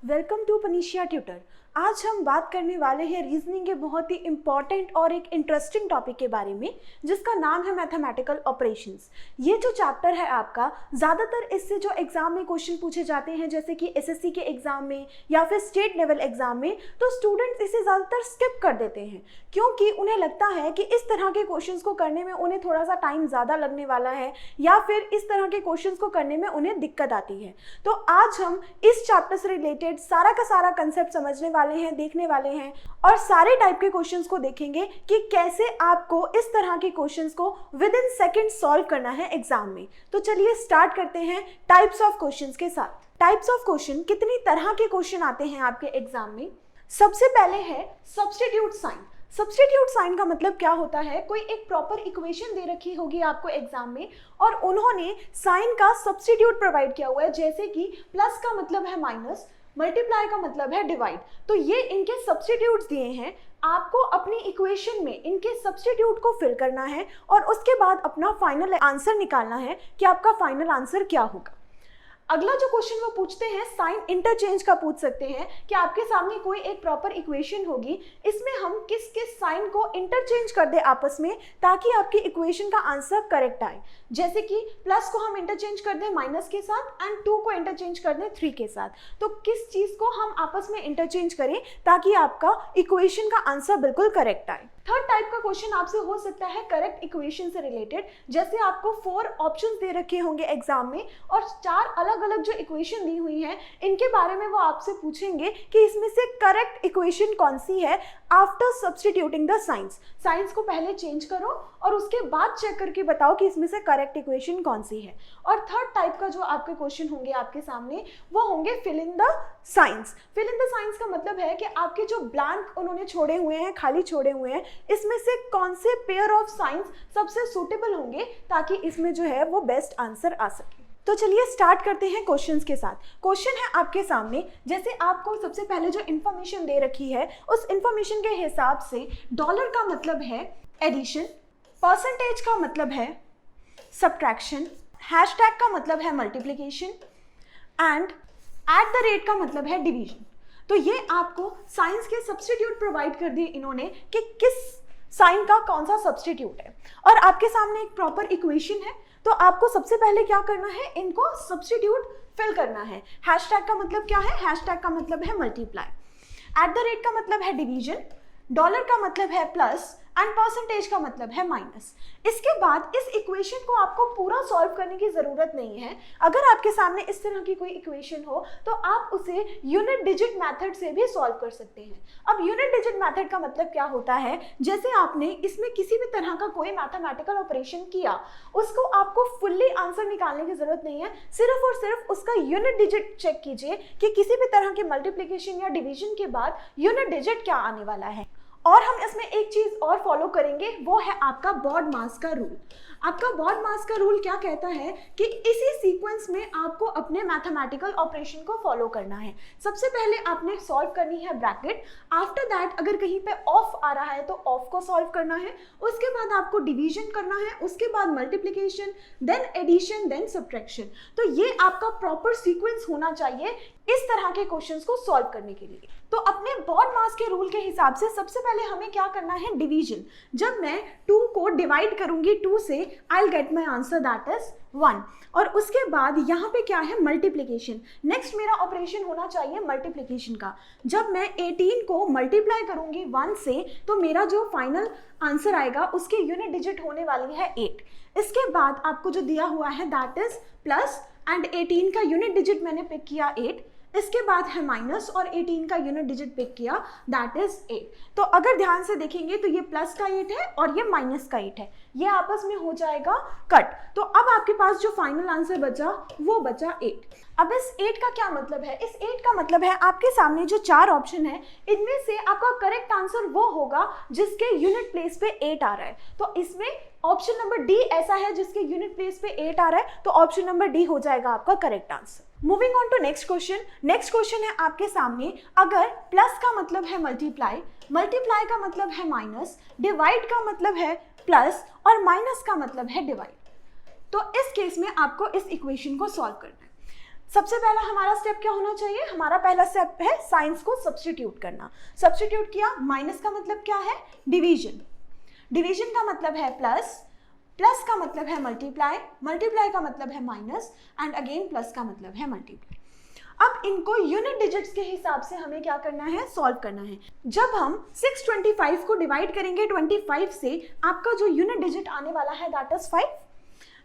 Welcome to Panacea tutor. आज हम बात करने वाले हैं रीजनिंग के बहुत ही इंपॉर्टेंट और एक इंटरेस्टिंग टॉपिक के बारे में, जिसका नाम है मैथमेटिकल ऑपरेशंस। ये जो चैप्टर है आपका, ज़्यादातर इससे जो एग्जाम में क्वेश्चन पूछे जाते हैं, जैसे कि एसएससी के एग्जाम में या फिर स्टेट लेवल एग्जाम में, तो स्टूडेंट्स इसे ज़्यादातर स्किप कर देते हैं क्योंकि उन्हें लगता है कि इस तरह के क्वेश्चंस को करने में उन्हें थोड़ा सा टाइम ज़्यादा लगने वाला है या फिर इस तरह के क्वेश्चंस को करने में उन्हें दिक्कत आती है। तो आज हम इस चैप्टर से रिलेटेड सारा का सारा कंसेप्ट समझने वाले हैं, देखने वाले हैं और सारे टाइप के क्वेश्चंस को देखेंगे कि कैसे आपको इस तरह के क्वेश्चंस को विद इन सेकंड सॉल्व करना है एग्जाम में। तो चलिए स्टार्ट करते हैं टाइप्स ऑफ क्वेश्चंस के साथ। टाइप्स ऑफ क्वेश्चन, कितनी तरह के क्वेश्चन आते हैं आपके एग्जाम में। सबसे पहले है सब्स्टिट्यूट साइन। सब्स्टिट्यूट साइन का मतलब क्या होता है, कोई एक प्रॉपर इक्वेशन दे रखी होगी आपको एग्जाम में और उन्होंने साइन का सब्स्टिट्यूट प्रोवाइड किया हुआ है, जैसे कि प्लस का मतलब है माइनस, मल्टीप्लाई का मतलब है डिवाइड। तो ये इनके सब्स्टिट्यूट्स दिए हैं, आपको अपनी इक्वेशन में इनके सब्स्टिट्यूट को फिल करना है और उसके बाद अपना फाइनल आंसर निकालना है कि आपका फाइनल आंसर क्या होगा। अगला जो क्वेश्चन वो पूछते हैं साइन इंटरचेंज का पूछ सकते हैं कि आपके सामने कोई एक प्रॉपर इक्वेशन होगी, इसमें हम किस किस साइन को इंटरचेंज कर दे आपस में ताकि आपकी इक्वेशन का आंसर करेक्ट आए। जैसे कि प्लस को हम इंटरचेंज कर दें माइनस के साथ एंड 2 को इंटरचेंज कर दें 3 के साथ। तो किस चीज को हम आपस में इंटरचेंज करें ताकि आपका इक्वेशन का आंसर बिल्कुल करेक्ट आए। थर्ड टाइप का क्वेश्चन आपसे हो सकता है करेक्ट इक्वेशन से रिलेटेड। जैसे आपको 4 ऑप्शंस दे रखे होंगे एग्जाम में और 4 अलग अलग जो इक्वेशन दी हुई हैं, इनके बारे में वो आपसे पूछेंगे कि इसमें से करेक्ट इक्वेशन कौन सी है after substituting the science. Science को पहले चेंज करो और उसके बाद चेक करके बताओ कि इसमें से करेक्ट इक्वेशन कौन सी है। और थर्ड टाइप का जो आपके क्वेश्चन होंगे आपके सामने, वो होंगे fill in the science. Fill in the science का मतलब है कि आपके जो ब्लैंक उन्होंने छोड़े हुए हैं, खाली छोड़े हुए हैं, इसमें से कौन से पेयर ऑफ साइंस सबसे सूटेबल होंगे ताकि इसमें जो है वो बेस्ट आंसर आ सके। तो चलिए स्टार्ट करते हैं क्वेश्चंस के साथ। क्वेश्चन है आपके सामने, जैसे आपको सबसे पहले जो इन्फॉर्मेशन दे रखी है उस इन्फॉर्मेशन के हिसाब से डॉलर का मतलब है एडिशन, परसेंटेज का मतलब है सब्ट्रैक्शन, हैशटैग का मतलब है multiplication and at the rate का मतलब है डिवीजन। तो ये आपको साइंस के सब्स्टिट्यूट प्रोवाइड कर दिए इन्होंने कि किस साइन का कौन सा सब्स्टिट्यूट है और आपके सामने एक प्रॉपर इक्वेशन है। तो आपको सबसे पहले क्या करना है, इनको सब्स्टिट्यूट फिल करना है। हैशटैग का मतलब क्या है, हैशटैग का मतलब है मल्टीप्लाई, एट द रेट का मतलब है डिवीजन, डॉलर का मतलब है प्लस एंड परसेंटेज का मतलब है माइनस। इसके बाद इस इक्वेशन को आपको पूरा सॉल्व करने की जरूरत नहीं है। अगर आपके सामने इस तरह की कोई इक्वेशन हो तो आप उसे यूनिट डिजिट मेथड से भी सॉल्व कर सकते हैं। अब यूनिट डिजिट मेथड का मतलब क्या होता है, जैसे आपने इसमें किसी भी तरह का कोई मैथमेटिकल ऑपरेशन किया, उसको आपको फुल्ली आंसर निकालने की जरूरत नहीं है, सिर्फ और सिर्फ उसका यूनिट डिजिट चेक कीजिए कि किसी भी तरह के मल्टीप्लिकेशन या डिवीजन के बाद यूनिट डिजिट क्या आने वाला है। और हम इसमें एक चीज और फॉलो करेंगे, वो है आपका बॉड मास का रूल। आपका बॉड मास का रूल क्या कहता है कि इसी सीक्वेंस में आपको अपने मैथमेटिकल ऑपरेशन को फॉलो करना है। सबसे पहले आपने सॉल्व करनी है ब्रैकेट, आफ्टर दैट अगर कहीं पे ऑफ आ रहा है तो ऑफ को सॉल्व करना है, उसके बाद आपको डिवीजन करना है, उसके बाद multiplication, then addition, then subtraction. तो ये आपका प्रॉपर सीक्वेंस होना चाहिए इस तरह के क्वेश्चंस को सॉल्व करने के लिए। तो अपने बॉड मास के रूल के हिसाब से सबसे पहले हमें क्या करना है, डिवीजन। जब मैं 2 को डिवाइड करूंगी 2 से, I will get my answer that is 1। और उसके बाद यहाँ पे क्या है, मल्टीप्लिकेशन। नेक्स्ट मेरा ऑपरेशन होना चाहिए मल्टीप्लिकेशन का। जब मैं 18 को मल्टीप्लाई करूंगी 1 से तो मेरा जो फाइनल आंसर आएगा उसकी यूनिट डिजिट होने वाली है 8। इसके बाद आपको जो दिया हुआ है दैट इज प्लस एंड 18 का यूनिट डिजिट मैंने पिक किया 8, इसके बाद है माइनस और 18 का यूनिट डिजिट पिक किया दैट इज 8। तो अगर ध्यान से देखेंगे तो ये प्लस का 8 है और ये माइनस का 8 है, ये आपस में हो जाएगा कट। तो अब आपके पास जो फाइनल आंसर बचा वो बचा 8। अब इस 8 का क्या मतलब है, इस 8 का मतलब है आपके सामने जो 4 ऑप्शन है इनमें से आपका करेक्ट आंसर वो होगा जिसके यूनिट प्लेस पे 8 आ रहा है। तो इसमें ऑप्शन नंबर डी ऐसा है जिसके यूनिट प्लेस पे 8 आ रहा है, तो ऑप्शन नंबर डी हो जाएगा आपका correct answer. Moving on to next question. Next question है आपके सामने, अगर प्लस का मतलब है मल्टीप्लाई, मल्टीप्लाई का मतलब है माइनस, डिवाइड का मतलब है प्लस और माइनस का मतलब है डिवाइड, तो इस केस में आपको इस इक्वेशन को सॉल्व करना है। सबसे पहला हमारा स्टेप क्या होना चाहिए, हमारा पहला स्टेप है साइंस को सब्स्टिट्यूट करना। सब्स्टिट्यूट किया, माइनस का मतलब क्या है, डिवीजन, डिवीजन का मतलब है प्लस, प्लस का मतलब है मल्टीप्लाई, मल्टीप्लाई का मतलब है माइनस, एंड अगेन प्लस का मतलब है मल्टीप्लाई। अब इनको यूनिट डिजिट्स के हिसाब से हमें क्या करना है, सॉल्व करना है। जब हम 625 को डिवाइड करेंगे 25 से, आपका जो यूनिट डिजिट आने वाला है दैट इज 5।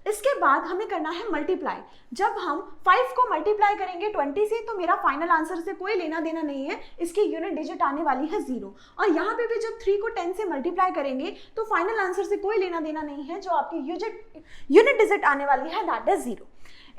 इसके बाद हमें करना है मल्टीप्लाई। जब हम 5 को मल्टीप्लाई करेंगे 20 से, तो मेरा फाइनल आंसर से कोई लेना देना नहीं है, इसकी यूनिट डिजिट आने वाली है 0। और यहाँ पे भी जब 3 को 10 से मल्टीप्लाई करेंगे तो फाइनल आंसर से कोई लेना देना नहीं है, जो आपकी यूनिट डिजिट आने वाली है दैट इज 0।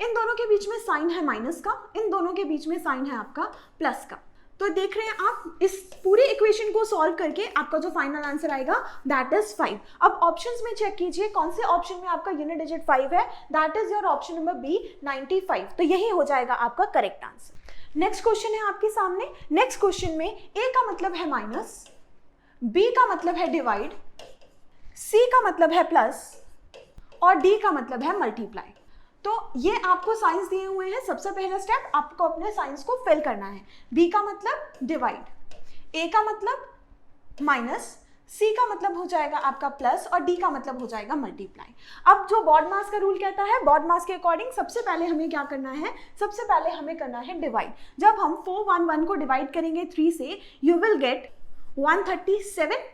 इन दोनों के बीच में साइन है माइनस का, इन दोनों के बीच में साइन है आपका प्लस का। तो देख रहे हैं आप, इस पूरी इक्वेशन को सॉल्व करके आपका जो फाइनल आंसर आएगा दैट इज 5। अब ऑप्शंस में चेक कीजिए कौन से ऑप्शन में आपका यूनिट डिजिट 5 है, that is your option number B 95। तो यही हो जाएगा आपका करेक्ट आंसर। नेक्स्ट क्वेश्चन है आपके सामने। नेक्स्ट क्वेश्चन में ए का मतलब है माइनस, बी का मतलब है डिवाइड, सी का मतलब है प्लस और डी का मतलब है मल्टीप्लाई। तो ये आपको साइंस दिए हुए हैं। सबसे पहला स्टेप आपको अपने साइंस को फिल करना है। बी का मतलब डिवाइड, ए का मतलब माइनस, सी का मतलब हो जाएगा आपका प्लस और डी का मतलब हो जाएगा मल्टीप्लाई। अब जो BODMAS का रूल कहता है, BODMAS के अकॉर्डिंग सबसे पहले हमें क्या करना है, सबसे पहले हमें करना है डिवाइड। जब हम 411 को डिवाइड करेंगे 3 से, यू विल गेट 137।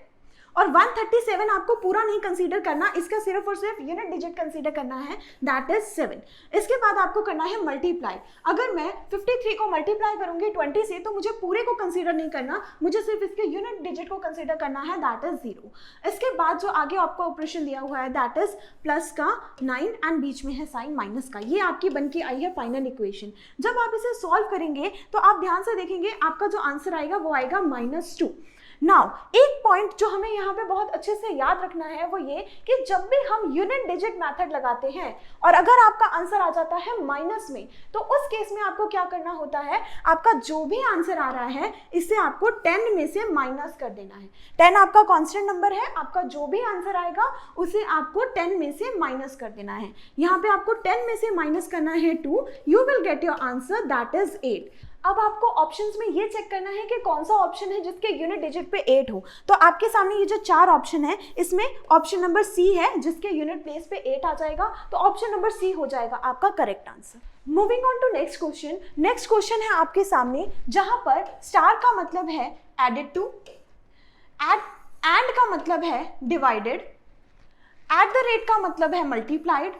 और 137 आपको पूरा नहीं कंसीडर करना, इसका सिर्फ और सिर्फ यूनिट डिजिट कंसीडर करना है, दैट इज 7। इसके बाद आपको करना है मल्टीप्लाई। अगर मैं 53 को मल्टीप्लाई करूंगी 20 से, तो मुझे पूरे को कंसीडर नहीं करना, मुझे सिर्फ इसके यूनिट डिजिट को कंसीडर करना है, दैट इज 0। इसके बाद जो आगे आपको ऑपरेशन दिया हुआ है दैट इज प्लस का 9 एंड बीच में है साइन माइनस का। ये आपकी बन के आई है फाइनल इक्वेशन। जब आप इसे सॉल्व करेंगे तो आप ध्यान से देखेंगे, आपका जो आंसर आएगा वो आएगा -2। नाउ एक पॉइंट जो हमें यहाँ पे बहुत अच्छे से याद रखना है वो ये कि जब भी हम यूनिट डिजिट मेथड लगाते हैं और अगर आपका आंसर आ जाता है माइनस में, तो उस केस में आपको क्या करना होता है, आपका जो भी आंसर आ रहा है इससे आपको 10 में से माइनस कर देना है। 10 आपका कांस्टेंट नंबर है, आपका जो भी आंसर आएगा उसे आपको 10 में से माइनस कर देना है। यहाँ पे आपको 10 में से माइनस करना है 2, you will get your answer that is 8। अब आपको ऑप्शंस में ये चेक करना है कि कौन सा ऑप्शन है जिसके यूनिट डिजिट पे 8 हो। तो आपके सामने ये जो 4 ऑप्शन है, इसमें ऑप्शन नंबर सी है जिसके यूनिट प्लेस पे 8 आ जाएगा, तो ऑप्शन नंबर सी हो जाएगा आपका correct answer. Moving on to next question. Next question है आपके सामने जहां पर स्टार का मतलब है एडेड टू, एंड का मतलब है डिवाइडेड, एट द रेट का मतलब है मल्टीप्लाइड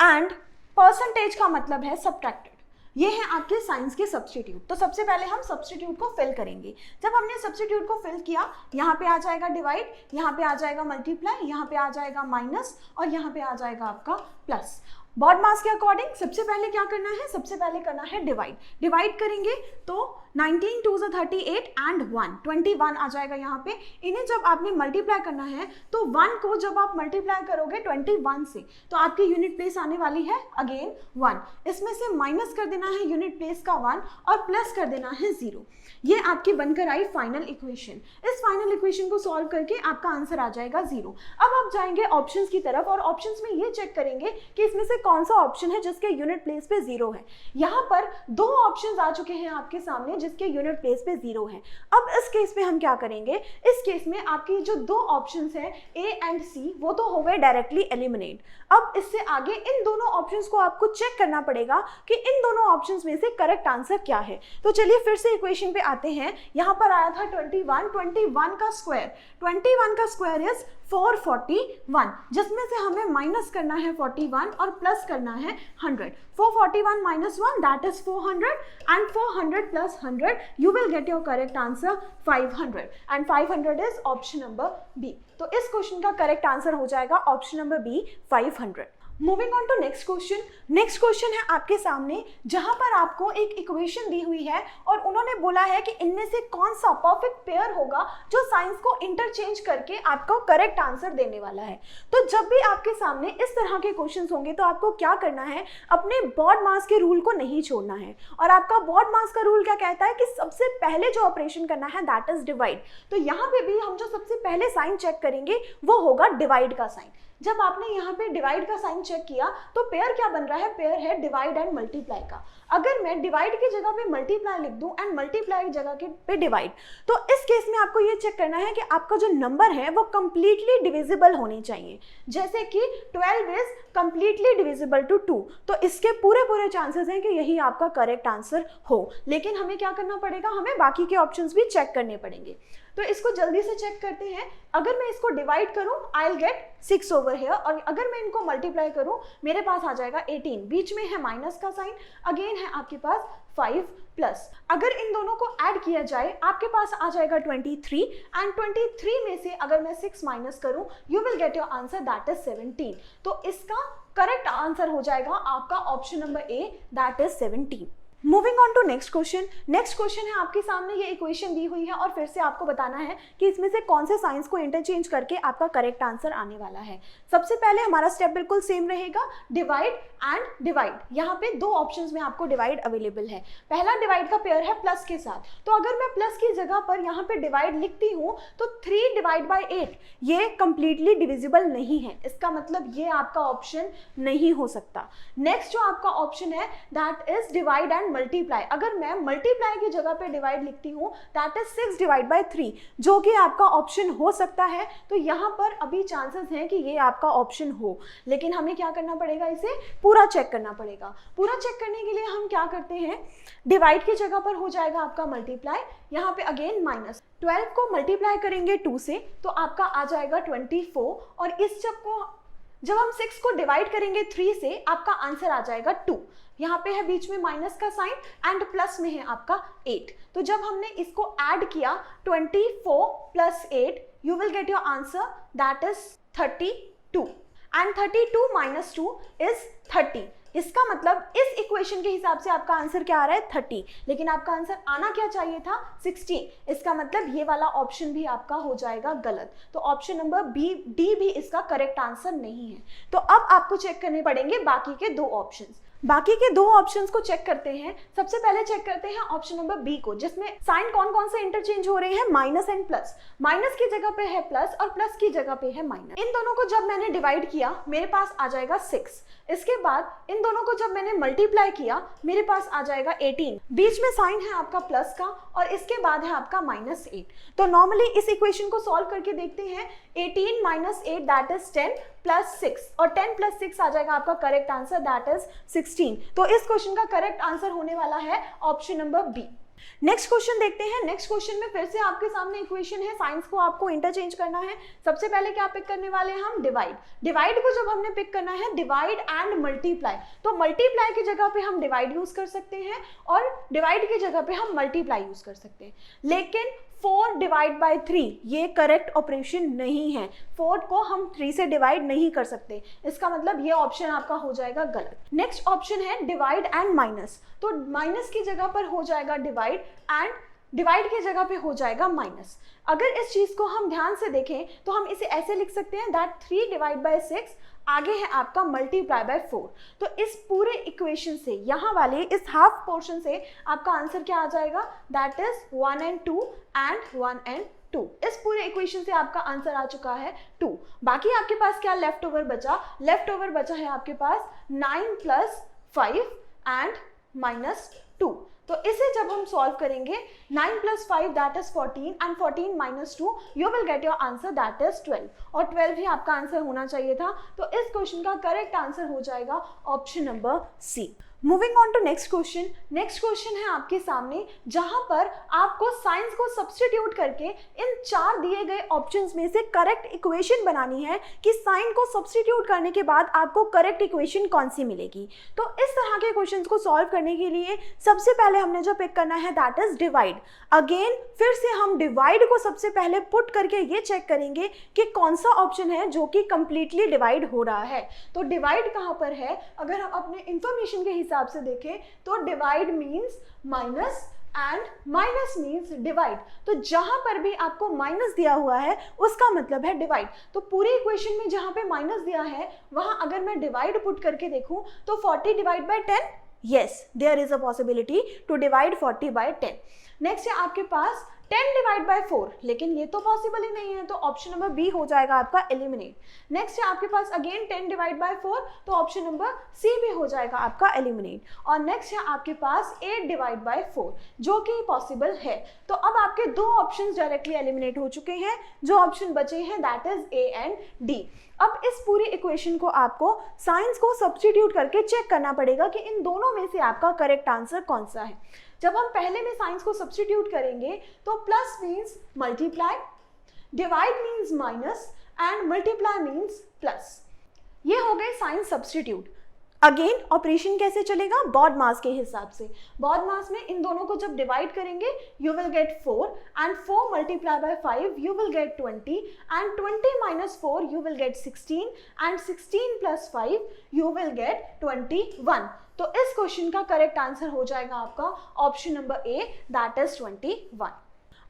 एंड परसेंटेज का मतलब है सब्ट्रैक्टेड। ये है आपके साइंस के सब्स्टिट्यूट। तो सबसे पहले हम सब्स्टिट्यूट को फिल करेंगे। जब हमने सब्स्टिट्यूट को फिल किया, यहाँ पे आ जाएगा डिवाइड, यहाँ पे आ जाएगा मल्टीप्लाई, यहाँ पे आ जाएगा माइनस और यहाँ पे आ जाएगा आपका प्लस। BODMAS के अकॉर्डिंग सबसे पहले क्या करना है, सबसे पहले करना है डिवाइड। डिवाइड करेंगे तो 19 2 38 एंड 1 21 आ जाएगा यहाँ पे। इन्हें जब आपने मल्टीप्लाई करना है तो 1 को जब आप मल्टीप्लाई करोगे 21 से, तो आपकी यूनिट प्लेस आने वाली है अगेन 1। इसमें से माइनस कर देना है यूनिट प्लेस का 1 और प्लस कर देना है 0। ये आपकी बनकर आई फाइनल इक्वेशन। इस फाइनल इक्वेशन को सॉल्व करके आपका आंसर आ जाएगा 0। अब आप जाएंगे ऑप्शंस की तरफ और ऑप्शंस में ये चेक करेंगे कि इसमें से कौन सा ऑप्शन है जिसके यूनिट प्लेस पे 0 है। यहाँ पर 2 ऑप्शंस आ चुके हैं आपके सामने जिसके यूनिट प्लेस पे 0 है। अब इस केस में हम क्या करेंगे, इस केस में आपकी जो 2 ऑप्शंस हैं ए एंड सी वो तो हो गए डायरेक्टली एलिमिनेट। अब इससे आगे इन दोनों ऑप्शंस को आपको चेक करना पड़ेगा कि इन दोनों ऑप्शंस में से करेक्ट आंसर क्या है। तो चलिए फिर से इक्वेशन पे आते हैं। यहाँ पर आया था 21 का स्क्वायर, 21 का स्क्वायर इज 441, जिसमें से हमें माइनस करना है 41 और प्लस करना है 100। 441 minus 1 that is 400 and 400 plus 100 you will get your correct answer 500 and 500 is option number B। तो इस क्वेश्चन का करेक्ट आंसर हो जाएगा option number B 500। Moving on to next question. Next question है आपके सामने जहां पर आपको एक इक्वेशन दी हुई है और उन्होंने बोला है कि इनमें से कौन सा परफेक्ट पेयर होगा जो साइंस को इंटरचेंज करके आपको करेक्ट आंसर देने वाला है। तो जब भी आपके सामने इस तरह के क्वेश्चंस होंगे तो आपको क्या करना है, अपने BODMAS के रूल को नहीं छोड़ना है। और आपका BODMAS का रूल क्या कहता है कि सबसे पहले जो ऑपरेशन करना है दैट इज डिवाइड। तो यहाँ पे भी हम जो सबसे पहले साइन चेक करेंगे वो होगा डिवाइड का साइन। जब आपने यहाँ पे डिवाइड का साइन चेक किया तो पेयर क्या बन रहा है, पेयर है डिवाइड एंड मल्टीप्लाई का। अगर मैं डिवाइड की जगह पे मल्टीप्लाई लिख दूं एंड मल्टीप्लाई की जगह पे डिवाइड, तो इस केस में आपको ये चेक करना है कि आपका जो नंबर है वो कंप्लीटली डिविजिबल होनी चाहिए। जैसे कि 12 इज कंप्लीटली डिविजिबल टू 2, तो इसके पूरे चांसेस हैं कि यही आपका करेक्ट आंसर हो। लेकिन हमें क्या करना पड़ेगा, हमें बाकी के ऑप्शंस भी चेक करने पड़ेंगे। तो इसको जल्दी से चेक करते हैं। अगर मैं इसको डिवाइड करूं I will get 6 over here, और अगर मैं इनको मल्टीप्लाई करूं मेरे पास आ जाएगा 18, बीच में है माइनस का साइन, अगेन है आपके पास 5 प्लस। अगर इन दोनों को ऐड किया जाए आपके पास आ जाएगा 23, एंड 23 में से अगर मैं 6 माइनस करूं you will get your answer that is 17। तो इसका करेक्ट आंसर हो जाएगा आपका option number A that is 17। Moving on to next question. Next question है आपके सामने, ये इक्वेशन दी हुई है और फिर से आपको बताना है कि इसमें से कौन से साइंस को इंटरचेंज करके आपका करेक्ट आंसर आने वाला है। सबसे पहले हमारा स्टेप बिल्कुल सेम रहेगा, डिवाइड एंड डिवाइड। यहाँ पे दो ऑप्शंस में आपको डिवाइड अवेलेबल है। पहला डिवाइड का पेयर है प्लस के साथ, तो अगर मैं प्लस की जगह पर यहाँ पे डिवाइड लिखती हूँ तो 3 डिवाइड बाई 8 ये कंप्लीटली डिविजिबल नहीं है, इसका मतलब ये आपका ऑप्शन नहीं हो सकता। नेक्स्ट जो आपका ऑप्शन है that is divide and multiply. अगर मैं मल्टीप्लाई की जगह पे डिवाइड लिखती हूँ दैट इज 6 डिवाइड बाई 3, जो कि आपका ऑप्शन हो सकता है। तो यहाँ पर अभी चांसेस हैं कि ये आपका ऑप्शन हो, लेकिन हमें क्या करना पड़ेगा, इसे पूरा चेक करना पड़ेगा। पूरा चेक करने के लिए हम क्या करते हैं, डिवाइड की जगह पर हो जाएगा आपका मल्टीप्लाई, यहाँ पे अगेन माइनस। 12 को मल्टीप्लाई करेंगे 2 से तो आपका आ जाएगा 24, और इस जब हम 6 को डिवाइड करेंगे 3 से आपका आंसर आ जाएगा 2। यहाँ पे है बीच में माइनस का साइन एंड प्लस में है आपका 8। तो जब हमने इसको ऐड किया 24 plus 8 you will get your answer that is 32, and 32 minus 2 is 30। इसका मतलब इस इक्वेशन के हिसाब से आपका आंसर क्या आ रहा है 30, लेकिन आपका आंसर आना क्या चाहिए था 16। इसका मतलब ये वाला ऑप्शन भी आपका हो जाएगा गलत। तो ऑप्शन नंबर डी भी इसका करेक्ट आंसर नहीं है। तो अब आपको चेक करने पड़ेंगे बाकी के दो ऑप्शंस। बाकी के दो ऑप्शंस को चेक करते हैं। सबसे पहले चेक करते हैं ऑप्शन नंबर बी को, जिसमें साइन कौन कौन से इंटरचेंज हो रहे हैं, माइनस एंड प्लस। माइनस की जगह पे है प्लस और प्लस की जगह पे है माइनस। इन दोनों को जब मैंने डिवाइड किया मेरे पास आ जाएगा 6। इसके बाद इन दोनों को जब मैंने मल्टीप्लाई किया मेरे पास आ जाएगा 18। बीच में साइन है आपका प्लस का और इसके बाद है आपका -8। तो नॉर्मली इस इक्वेशन को सॉल्व करके देखते हैं। 18 माइनस 8 दैट इज 10 प्लस 6, और 10 प्लस 6 आ जाएगा आपका करेक्ट आंसर दैट इज 16। तो इस क्वेश्चन का करेक्ट आंसर होने वाला है option number B. Next question देखते हैं। नेक्स्ट क्वेश्चन में फिर से आपके सामने इक्वेशन है, साइंस को आपको इंटरचेंज करना है। सबसे पहले क्या पिक करने वाले हैं हम, डिवाइड। डिवाइड को जब हमने पिक करना है डिवाइड एंड मल्टीप्लाई, तो मल्टीप्लाई की जगह पे हम डिवाइड यूज कर सकते हैं और डिवाइड की जगह पे हम मल्टीप्लाई यूज कर सकते हैं। लेकिन 4 डिवाइड बाई 3 ये करेक्ट ऑपरेशन नहीं है। 4 को हम 3 से डिवाइड नहीं कर सकते, इसका मतलब ये ऑप्शन आपका हो जाएगा गलत। नेक्स्ट ऑप्शन है डिवाइड एंड माइनस, तो माइनस की जगह पर हो जाएगा डिवाइड एंड डिवाइड की जगह पे हो जाएगा माइनस। अगर इस चीज को हम ध्यान से देखें तो हम इसे ऐसे लिख सकते हैं दैट 3 डिवाइड बाई 6 आगे है आपका मल्टीप्लाई बाय 4। तो इस पूरे इक्वेशन से यहाँ वाले इस हाफ पोर्शन से आपका आंसर क्या आ जाएगा, that is 1 and 2 and 1 and 2। इस पूरे इक्वेशन से आपका आंसर आ चुका है 2। बाकी आपके पास क्या लेफ्ट ओवर बचा, लेफ्ट ओवर बचा है आपके पास 9 प्लस 5 एंड -2। तो इसे जब हम सॉल्व करेंगे 9 plus 5 that is 14 and 14 minus 2 you will get your answer that is 12, और 12 ही आपका आंसर होना चाहिए था। तो इस क्वेश्चन का करेक्ट आंसर हो जाएगा option number C. Moving on to next question. Next question है आपके सामने जहां पर आपको साइंस को सब्स्टिट्यूट करके इन 4 दिए गए ऑप्शंस में से करेक्ट इक्वेशन बनानी है कि साइन को सब्स्टिट्यूट करने के बाद आपको करेक्ट इक्वेशन कौन सी मिलेगी। तो इस तरह के क्वेश्चंस को सॉल्व करने के लिए सबसे पहले हमने जो पिक करना है दैट इज डिवाइड। अगेन फिर से हम डिवाइड को सबसे पहले पुट करके ये चेक करेंगे कि कौन सा ऑप्शन है जो कि कंप्लीटली डिवाइड हो रहा है। तो डिवाइड कहाँ पर है, अगर हम अपने इंफॉर्मेशन के हिसाब से देखें तो divide means minus and minus means divide. तो जहां पर भी आपको माइनस दिया हुआ है उसका मतलब है डिवाइड। तो पूरी इक्वेशन में जहां पे माइनस दिया है वहां अगर मैं डिवाइड पुट करके देखूं तो 40 divide by 10, yes there is a possibility to divide 40 by 10। Next है आपके पास 10 डिवाइड बाय 4, लेकिन ये तो पॉसिबल ही नहीं है, तो ऑप्शन नंबर बी हो जाएगा आपका एलिमिनेट। नेक्स्ट है आपके पास अगेन 10 डिवाइड बाय 4, तो ऑप्शन नंबर सी भी हो जाएगा आपका एलिमिनेट। और नेक्स्ट है आपके पास 8 डिवाइड बाय 4, जो कि पॉसिबल है। तो अब आपके दो ऑप्शंस डायरेक्टली एलिमिनेट हो चुके हैं, जो ऑप्शन बचे हैं that is A and D. अब इस पूरी इक्वेशन को आपको साइंस को सब्स्टिट्यूट करके चेक करना पड़ेगा कि इन दोनों में से आपका करेक्ट आंसर कौन सा है। जब हम पहले में साइंस को सब्स्टिट्यूट करेंगे तो plus means multiply, divide means minus and multiply means plus. ये हो गए साइंस सब्स्टिट्यूट। अगेन ऑपरेशन कैसे चलेगा, बॉड मास के हिसाब से। बॉड मास में इन दोनों को जब डिवाइड करेंगे you will gate 4 and 4 multiply by 5 you will gate 20 and 20 minus 4 you will gate 16 and 16 plus 5 you will gate 21। तो इस क्वेश्चन का करेक्ट आंसर हो जाएगा आपका option number A that is 21।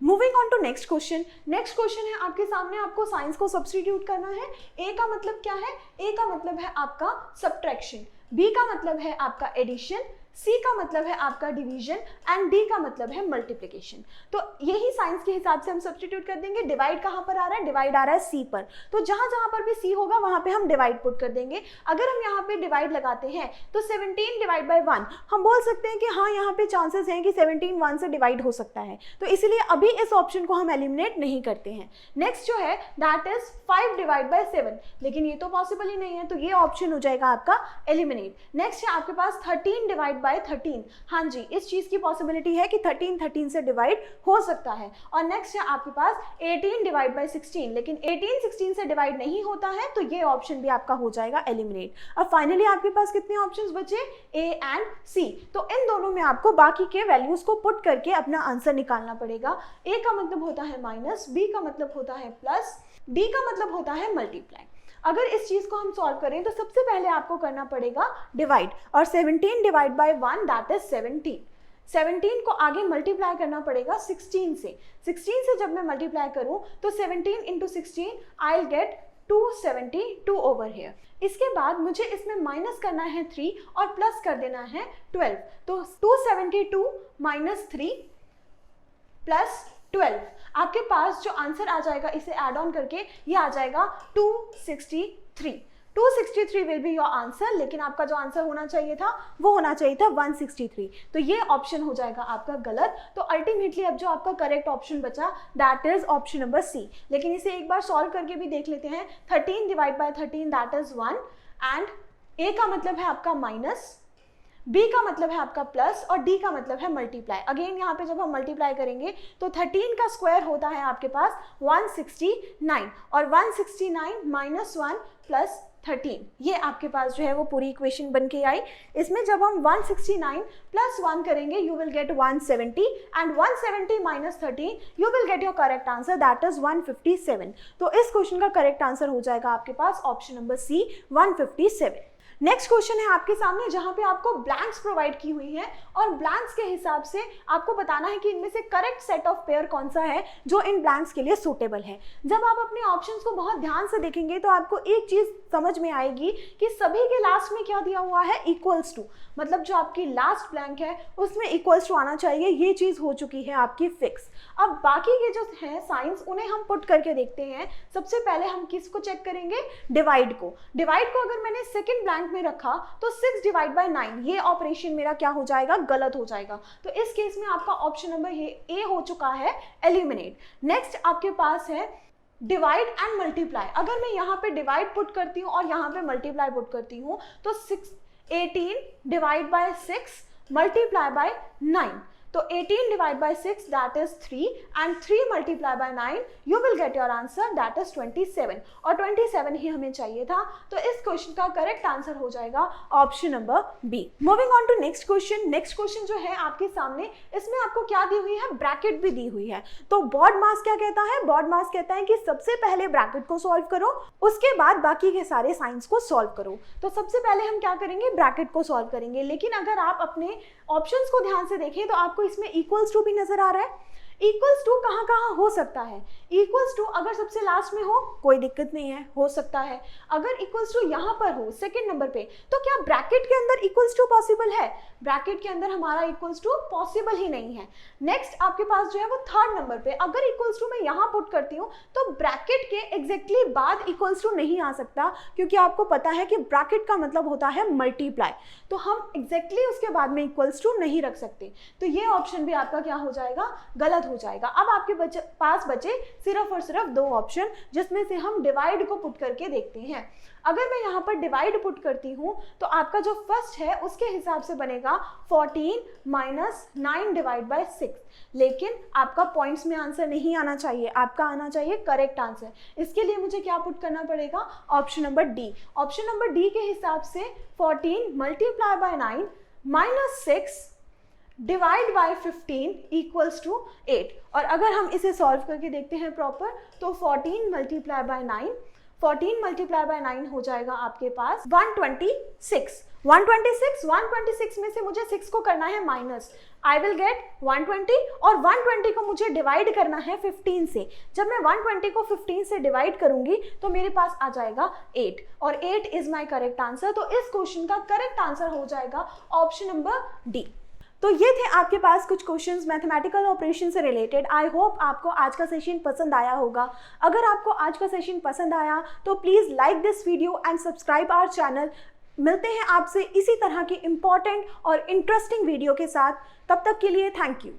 Moving on to next question. Next question है आपके सामने, आपको साइंस को सब्स्टिट्यूट करना है। ए का मतलब क्या है, ए का मतलब है आपका सब्ट्रैक्शन, बी का मतलब है आपका एडिशन, सी का मतलब है आपका डिवीजन एंड डी का मतलब है मल्टीप्लिकेशन। तो यही साइंस के हिसाब से हम सब्स्टिट्यूट कर देंगे। डिवाइड कहाँ पर आ रहा है, डिवाइड आ रहा है सी पर, तो जहां जहां पर भी सी होगा वहां पे हम डिवाइड पुट कर देंगे। अगर हम यहाँ पे डिवाइड लगाते हैं तो 17 डिवाइड बाय 1 हम बोल सकते हैं कि हाँ यहाँ पे चांसेस हैं कि 17 1 से डिवाइड हो सकता है, तो इसीलिए अभी इस ऑप्शन को हम एलिमिनेट नहीं करते हैं। नेक्स्ट जो है दैट इज 5 डिवाइड बाय 7, लेकिन ये तो पॉसिबल ही नहीं है, तो ये ऑप्शन हो जाएगा आपका एलिमिनेट। नेक्स्ट है आपके पास 13 डिवाइड बाय 13, हाँ जी इस चीज की पॉसिबिलिटी है कि 13 13 से डिवाइड हो सकता है। और नेक्स्ट है आपके पास 18 डिवाइड बाय 16, लेकिन 18 16 से डिवाइड नहीं होता है, तो ये ऑप्शन भी आपका हो जाएगा एलिमिनेट। अब फाइनली आपके पास कितने ऑप्शंस बचे, ए एंड सी। तो इन दोनों में आपको बाकी के वैल्यूज को पुट करके अपना आंसर निकालना पड़ेगा। ए का मतलब होता है माइनस, बी का मतलब होता है प्लस, डी का मतलब होता है मल्टीप्लाई। अगर इस चीज को हम सॉल्व करें तो सबसे पहले आपको करना पड़ेगा डिवाइड, और 17 डिवाइड बाय 1 दैट इज 17। 17 को आगे मल्टीप्लाई करना पड़ेगा 16 से। 16 से जब मैं मल्टीप्लाई करूं तो 17 into 16 I will get 272 over here. इसके बाद मुझे इसमें माइनस करना है 3 और प्लस कर देना है 12, तो 272 माइनस 3 प्लस 12, आपके पास जो आंसर आ जाएगा इसे ऐड ऑन करके ये आ जाएगा 263। 263 विल बी योर आंसर, लेकिन आपका जो आंसर होना चाहिए था वो होना चाहिए था 163, तो ये ऑप्शन हो जाएगा आपका गलत। तो अल्टीमेटली अब जो आपका करेक्ट ऑप्शन बचा that is option number C. लेकिन इसे एक बार सॉल्व करके भी देख लेते हैं। 13 divide by 13 that is 1 and A का मतलब है आपका माइनस, बी का मतलब है आपका प्लस और डी का मतलब है मल्टीप्लाई। अगेन यहाँ पे जब हम मल्टीप्लाई करेंगे तो 13 का स्क्वायर होता है आपके पास 169 और 169 माइनस 1 प्लस 13, ये आपके पास जो है वो पूरी इक्वेशन बन के आई। इसमें जब हम 169 प्लस 1 करेंगे you will gate 170 and 170 minus 13 you will get your correct answer that is 157। तो इस क्वेश्चन का करेक्ट आंसर हो जाएगा आपके पास option number C 157। Next question है आपके सामने जहां पे आपको ब्लैंक्स प्रोवाइड की हुई है और ब्लैंक्स के हिसाब से आपको बताना है कि इनमें से करेक्ट सेट ऑफ पेयर कौन सा है जो इन ब्लैंक्स के लिए सूटेबल है। जब आप अपने ऑप्शंस को बहुत ध्यान से देखेंगे तो आपको एक चीज समझ में आएगी कि सभी के लास्ट में क्या दिया हुआ है, इक्वल्स टू, मतलब जो आपकी लास्ट ब्लैंक है उसमें इक्वल्स टू आना चाहिए, ये चीज हो चुकी है आपकी फिक्स। अब बाकी के जो हैं साइंस उन्हें हम पुट करके देखते हैं। सबसे पहले हम किसको चेक करेंगे, डिवाइड को। डिवाइड को अगर मैंने सेकंड ब्लैंक में रखा तो 6 डिवाइड बाय 9, ये ऑपरेशन मेरा क्या हो जाएगा, गलत हो जाएगा। तो इस केस में आपका ऑप्शन नंबर ए हो चुका है एलिमिनेट। नेक्स्ट आपके पास है डिवाइड एंड मल्टीप्लाई। अगर मैं यहाँ पे डिवाइड पुट करती हूँ और यहाँ पे मल्टीप्लाई पुट करती हूँ तो 18 डिवाइड बाय 6 मल्टीप्लाई बाय 9, तो 18 divide by 6 that is 3 and 3 multiply by 9 you will get your answer that is 27, और 27 ही हमें चाहिए था। तो इस क्वेश्चन का करेक्ट आंसर हो जाएगा option number B. Moving on to next question. Next question जो है आपके सामने, इसमें आपको क्या दी हुई है, ब्रैकेट भी दी हुई है। तो बॉड मास क्या कहता है, बॉड मास कहता है कि सबसे पहले ब्रैकेट को सॉल्व करो, उसके बाद बाकी के सारे साइंस को सॉल्व करो। तो सबसे पहले हम क्या करेंगे, ब्रैकेट को सॉल्व करेंगे। लेकिन अगर आप अपने ऑप्शंस को ध्यान से देखें तो आपको इसमें इक्वल्स टू भी नजर आ रहा है। इक्वल्स टू कहाँ कहाँ हो सकता है, इक्वल्स टू अगर सबसे लास्ट में हो कोई दिक्कत नहीं है, हो सकता है। अगर इक्वल्स टू यहाँ पर हो सेकंड नंबर पे, तो क्या ब्रैकेट के अंदर इक्वल्स टू पॉसिबल है? ब्रैकेट के अंदर हमारा इक्वल्स टू पॉसिबल ही नहीं है। नेक्स्ट आपके पास जो है वो थर्ड नंबर पे, अगर इक्वल्स टू मैं यहाँ पुट करती हूँ तो ब्रैकेट के एग्जैक्टली बाद इक्वल्स टू नहीं आ सकता, क्योंकि आपको पता है कि ब्रैकेट का मतलब होता है मल्टीप्लाई, तो हम एग्जैक्टली उसके बाद में इक्वल्स टू नहीं रख सकते। तो ये ऑप्शन भी आपका क्या हो जाएगा, गलत हो जाएगा। अब आपके पास बचे सिर्फ और सिर्फ दो ऑप्शन, जिसमें से हम डिवाइड को पुट करके देखते हैं। अगर मैं यहाँ पर डिवाइड पुट करती हूँ तो आपका जो फर्स्ट है उसके हिसाब से बनेगा 14 माइनस 9 डिवाइड बाय 6, लेकिन आपका पॉइंट्स में आंसर नहीं आना चाहिए, आपका आना चाहिए करेक्ट आंसर। इसके लिए मुझे क्या पुट करना पड़ेगा, option number D. Option number D के हिसाब से 14 multiply by 9 minus 6 divide by 15 equals to 8। और अगर हम इसे सॉल्व करके देखते हैं प्रॉपर, तो 14 मल्टीप्लाई बाय 9 हो जाएगा आपके पास 126। 126 में से मुझे 6 को करना है माइनस, आई विल गेट 120, और 120 को मुझे डिवाइड करना है 15 से। जब मैं 120 को 15 से डिवाइड करूंगी तो मेरे पास आ जाएगा 8, और 8 इज माई करेक्ट आंसर। तो इस क्वेश्चन का करेक्ट आंसर हो जाएगा ऑप्शन नंबर डी। तो ये थे आपके पास कुछ क्वेश्चंस मैथमेटिकल ऑपरेशन से रिलेटेड। आई होप आपको आज का सेशन पसंद आया होगा। अगर आपको आज का सेशन पसंद आया तो please like this video and subscribe our channel. मिलते हैं आपसे इसी तरह की इम्पॉर्टेंट और इंटरेस्टिंग वीडियो के साथ। तब तक के लिए थैंक यू।